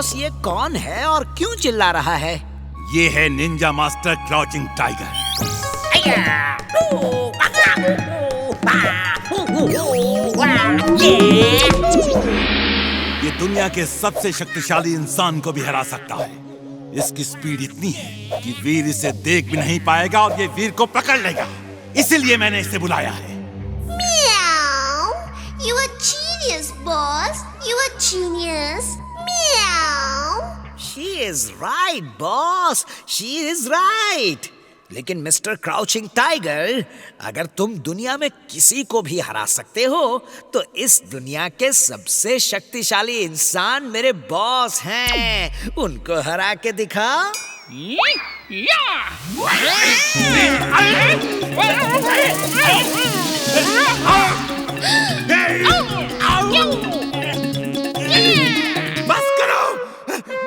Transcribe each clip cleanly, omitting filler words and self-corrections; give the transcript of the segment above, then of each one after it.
Boss, ये कौन है और क्यों चिल्ला रहा है? ये है निंजा मास्टर क्राउचिंग टाइगर। ये दुनिया के सबसे शक्तिशाली इंसान को भी हरा सकता है। इसकी स्पीड इतनी है कि वीर इसे देख भी नहीं पाएगा और ये वीर को पकड़ लेगा। इसीलिए मैंने इसे बुलाया है। You a genius, boss. You a genius. Meow. She is right, boss. She is right. लेकिन मिस्टर क्राउचिंग टाइगर, अगर तुम दुनिया में किसी को भी हरा सकते हो, तो इस दुनिया के सबसे शक्तिशाली इंसान मेरे बॉस हैं। उनको हरा के दिखा।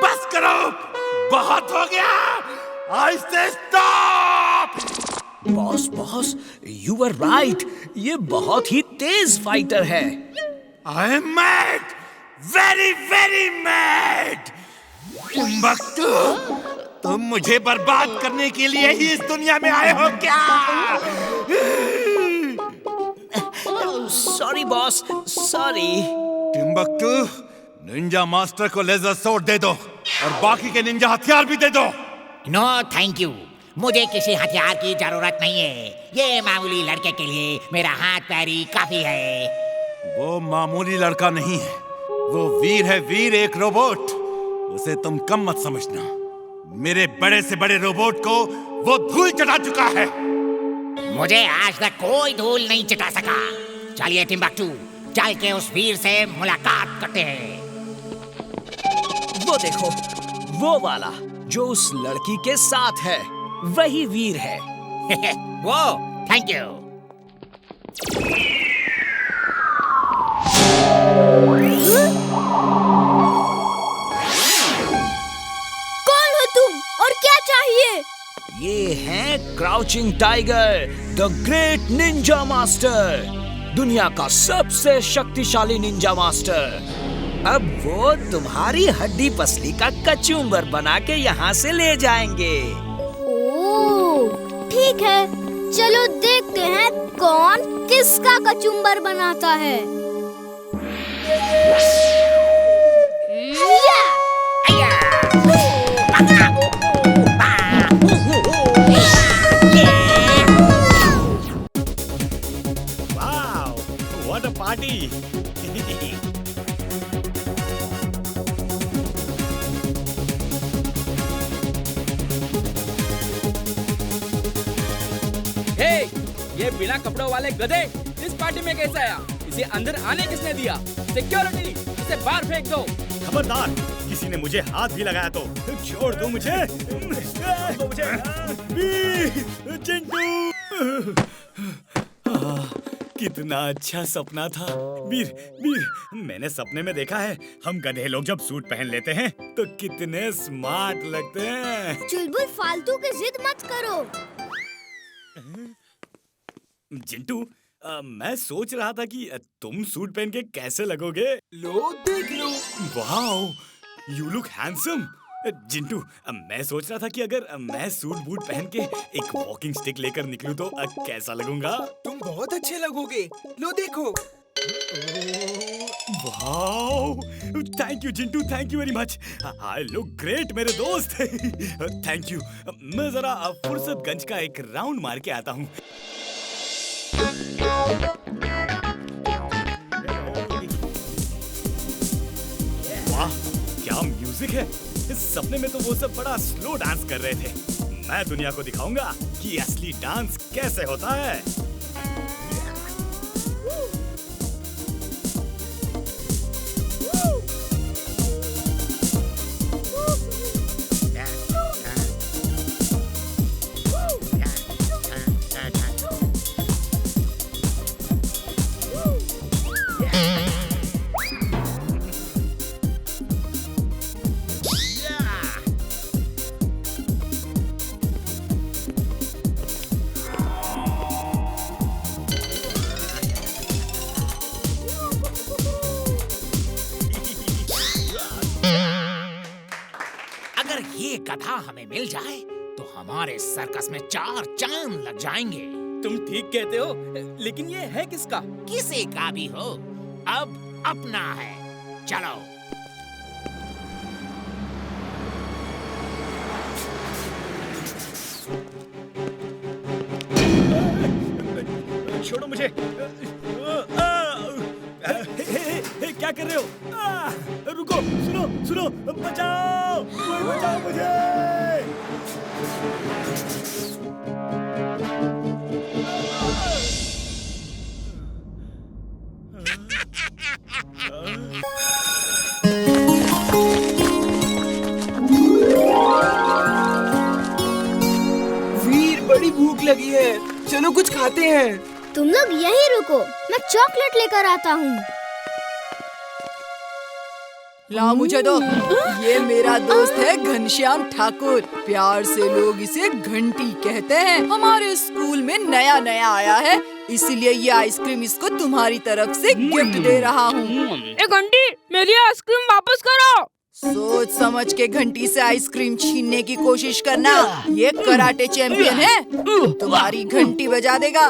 बस करो, बहुत हो गया। I say stop! Boss, you were right. ये बहुत ही तेज फाइटर है। I am mad, very very mad. Timbuktu, तुम मुझे बर्बाद करने के लिए ही इस दुनिया में आए हो क्या? Sorry boss, sorry. Timbuktu, Ninja master को लेजर सोर्ड दे दो और बाकी के निंजा हथियार भी दे दो। नो थैंक यू, मुझे किसी हथियार की जरूरत नहीं है। ये मामूली लड़के के लिए मेरा हाथ पैर ही काफी है। वो मामूली लड़का नहीं है, वो वीर है, वीर, एक रोबोट। उसे तुम कम मत समझना। मेरे बड़े से बड़े रोबोट को वो धूल चटा चुका है। मुझे आज तक कोई धूल नहीं चटा सका। चलिए टिम्बक्टू, चल के उस वीर से मुलाकात करते हैं। वो देखो, वो वाला जो उस लड़की के साथ है, वही वीर है। वो थैंक यू। कौन हो तुम और क्या चाहिए? ये है crouching tiger, the great Ninja master, दुनिया का सबसे शक्तिशाली निंजा मास्टर। अब वो तुम्हारी हड्डी पसली का कचूमर बना के यहाँ से ले जाएंगे। ओह, ठीक है, चलो देखते हैं कौन किसका कचुम्बर बनाता है। Wow, what a party! ये बिना कपड़ों वाले गधे इस पार्टी में कैसे आया? इसे अंदर आने किसने दिया? सिक्योरिटी, इसे बाहर फेंक दो। खबरदार, किसी ने मुझे हाथ भी लगाया तो छोड़ दो मुझे। चिंटू, कितना अच्छा सपना था। वीर, मैंने सपने में देखा है हम गधे लोग जब सूट पहन लेते हैं तो कितने स्मार्ट लगते हैं। चुलबुल, फालतू की जिद मत करो। चिंटू, मैं सोच रहा था कि तुम सूट पहन के कैसे लगोगे। लो देख लो। Wow, you look handsome. Jintu, मैं सोच रहा था कि अगर मैं सूट बूट पहन के एक वॉकिंग स्टिक लेकर निकलूं तो कैसा लगूंगा। तुम बहुत अच्छे लगोगे। लो देखो। Wow, thank you Jintu, thank you very much. I look great मेरे दोस्त। Thank you. मैं जरा फुर्सतगंज का एक राउंड मार के आता हूँ। वाह, क्या म्यूजिक है। इस सपने में तो वो सब बड़ा स्लो डांस कर रहे थे। मैं दुनिया को दिखाऊंगा कि असली डांस कैसे होता है। गधा हमें मिल जाए तो हमारे सर्कस में 4 चांद लग जाएंगे। तुम ठीक कहते हो, लेकिन ये है किसका? किसी का भी हो, अब अपना है। चलो। छोड़ो मुझे। क्या कर रहे हो? रुको, सुनो, बचाओ, कोई बचाओ मुझे। वीर, बड़ी भूख लगी है, चलो कुछ खाते हैं। तुम लोग यहीं रुको, मैं चॉकलेट लेकर आता हूँ। लाओ मुझे दो। ये मेरा दोस्त है घनश्याम ठाकुर, प्यार से लोग इसे घंटी कहते हैं। हमारे स्कूल में नया आया है, इसलिए ये आइसक्रीम इसको तुम्हारी तरफ से गिफ्ट दे रहा हूँ। ए घंटी, मेरी आइसक्रीम वापस करो। सोच समझ के घंटी से आइसक्रीम छीनने की कोशिश करना। ये कराटे चैंपियन है, तुम्हारी घंटी बजा देगा।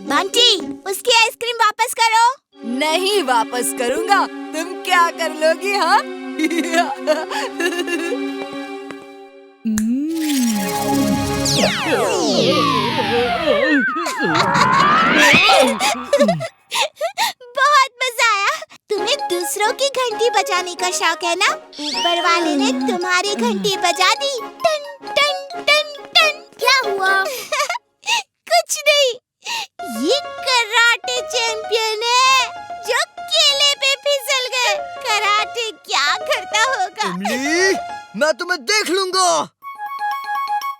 बंटी, उसकी आइसक्रीम वापस करो। नहीं वापस करूँगा, तुम क्या कर लोगी? हाँ? बहुत मजा आया। तुम्हें दूसरों की घंटी बजाने का शौक है ना? ऊपर वाले ने तुम्हारी घंटी बजा दी। टन टन टन टन। क्या हुआ? कुछ नहीं, ये कराटे चैंपियन है जो केले पे फिसल गए। कराटे क्या करता होगा? इमली, मैं तुम्हें देख लूंगा।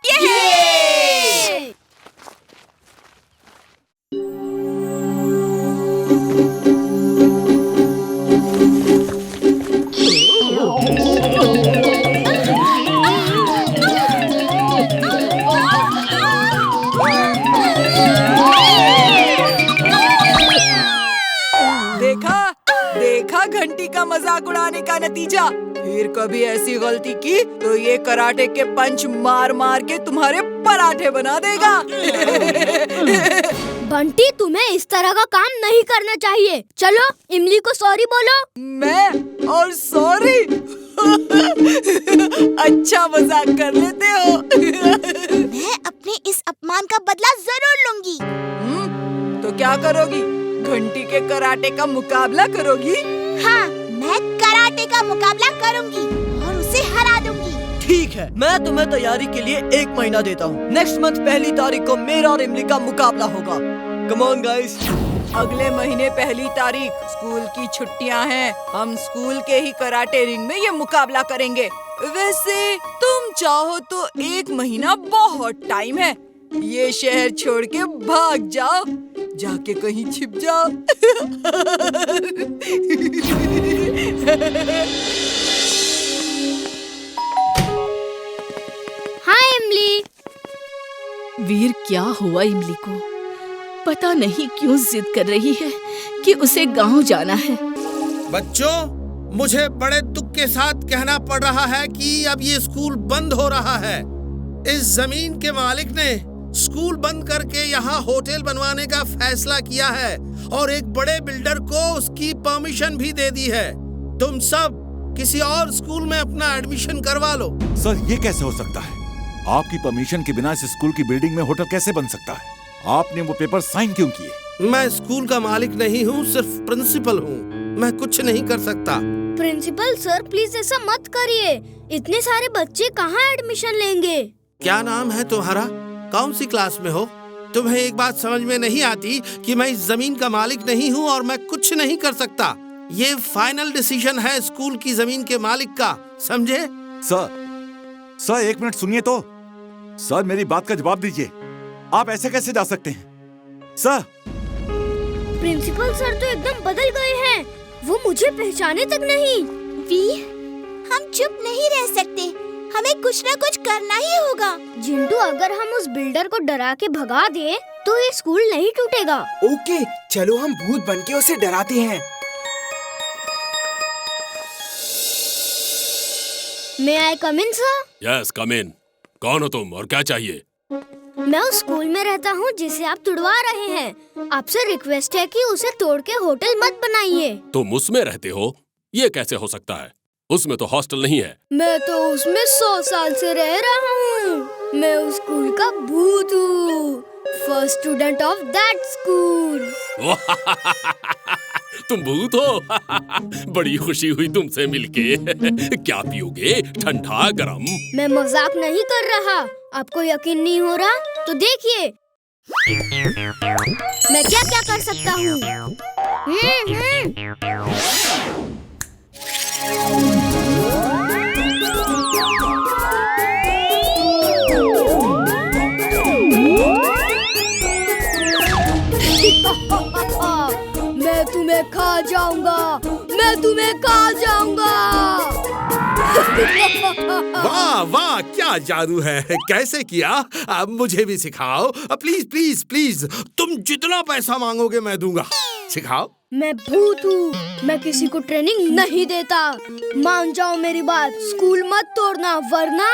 ये! देखा घंटी का मजाक उड़ाने का नतीजा। फिर कभी ऐसी गलती की तो ये कराटे के पंच मार मार के तुम्हारे पराठे बना देगा। बंटी, तुम्हें इस तरह का काम नहीं करना चाहिए। चलो इमली को सॉरी बोलो। मैं और सॉरी? अच्छा मजाक कर लेते हो। मैं अपने इस अपमान का बदला जरूर लूंगी। तो क्या करोगी? घंटी के कराटे का मुकाबला करोगी? हाँ, मैं कराटे का मुकाबला करूंगी और उसे हरा दूंगी। ठीक है, मैं तुम्हें तैयारी के लिए 1 महीना देता हूँ। नेक्स्ट मंथ 1 तारीख को मेरा और इमली का मुकाबला होगा। Come on guys. अगले महीने 1 तारीख स्कूल की छुट्टियां हैं। हम स्कूल के ही कराटे रिंग में ये मुकाबला करेंगे। वैसे तुम चाहो तो 1 महीना बहुत टाइम है। ये शहर छोड़ के भाग जाओ, जाके कहीं छिप जाओ। हाँ इमली। वीर, क्या हुआ इमली को? पता नहीं क्यों जिद कर रही है कि उसे गांव जाना है। बच्चों, मुझे बड़े दुख के साथ कहना पड़ रहा है कि अब ये स्कूल बंद हो रहा है। इस जमीन के मालिक ने स्कूल बंद करके यहाँ होटल बनवाने का फैसला किया है और एक बड़े बिल्डर को उसकी परमिशन भी दे दी है। तुम सब किसी और स्कूल में अपना एडमिशन करवा लो। सर, ये कैसे हो सकता है? आपकी परमिशन के बिना इस स्कूल की बिल्डिंग में होटल कैसे बन सकता है? आपने वो पेपर साइन क्यों किए? मैं स्कूल का मालिक नहीं हूँ, सिर्फ प्रिंसिपल हूँ। मैं कुछ नहीं कर सकता। प्रिंसिपल सर, प्लीज ऐसा मत करिए। इतने सारे बच्चे कहाँ एडमिशन लेंगे? क्या नाम है तुम्हारा? कौन सी क्लास में हो? तुम्हें एक बात समझ में नहीं आती कि मैं इस जमीन का मालिक नहीं हूँ और मैं कुछ नहीं कर सकता। ये फाइनल डिसीजन है स्कूल की जमीन के मालिक का, समझे? सर 1 मिनट सुनिए तो। सर, मेरी बात का जवाब दीजिए। आप ऐसे कैसे जा सकते हैं? सर, प्रिंसिपल सर तो एकदम बदल गए हैं। वो मुझे पहचाने तक नहीं। वी, हम चुप नहीं रह सकते, हमें कुछ न कुछ करना ही होगा। जिंटू, अगर हम उस बिल्डर को डरा के भगा दे तो ये स्कूल नहीं टूटेगा। ओके, चलो हम भूत बनके उसे डराते हैं। May I come in, sir? Yes come in. कौन हो तुम और क्या चाहिए? मैं उस स्कूल में रहता हूँ जिसे आप तुड़वा रहे हैं। आपसे रिक्वेस्ट है कि उसे तोड़ के होटल मत बनाइए। तुम उसमें रहते हो? ये कैसे हो सकता है? उसमें तो हॉस्टल नहीं है। मैं तो उसमें 100 साल से रह रहा हूँ। मैं उस स्कूल का भूत हूँ। First student of that school. तुम भूत हो? बड़ी खुशी हुई तुमसे मिलके। क्या पियोगे? ठंडा गरम? मैं मजाक नहीं कर रहा। आपको यकीन नहीं हो रहा तो देखिए मैं क्या क्या कर सकता हूँ। मैं तुम्हें खा जाऊंगा। मैं तुम्हें खा जाऊंगा। वाह वाह, क्या जादू है! कैसे किया? अब मुझे भी सिखाओ प्लीज प्लीज प्लीज। तुम जितना पैसा मांगोगे मैं दूंगा। सिखाओ। मैं भूत हूँ। मैं किसी को ट्रेनिंग नहीं देता। मान जाओ मेरी बात। स्कूल मत तोड़ना वरना।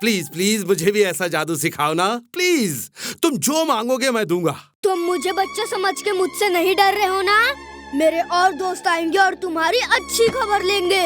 प्लीज प्लीज मुझे भी ऐसा जादू सिखाओ ना प्लीज। तुम जो मांगोगे मैं दूंगा। तुम मुझे बच्चा समझ के मुझसे नहीं डर रहे हो ना? मेरे और दोस्त आएंगे और तुम्हारी अच्छी खबर लेंगे।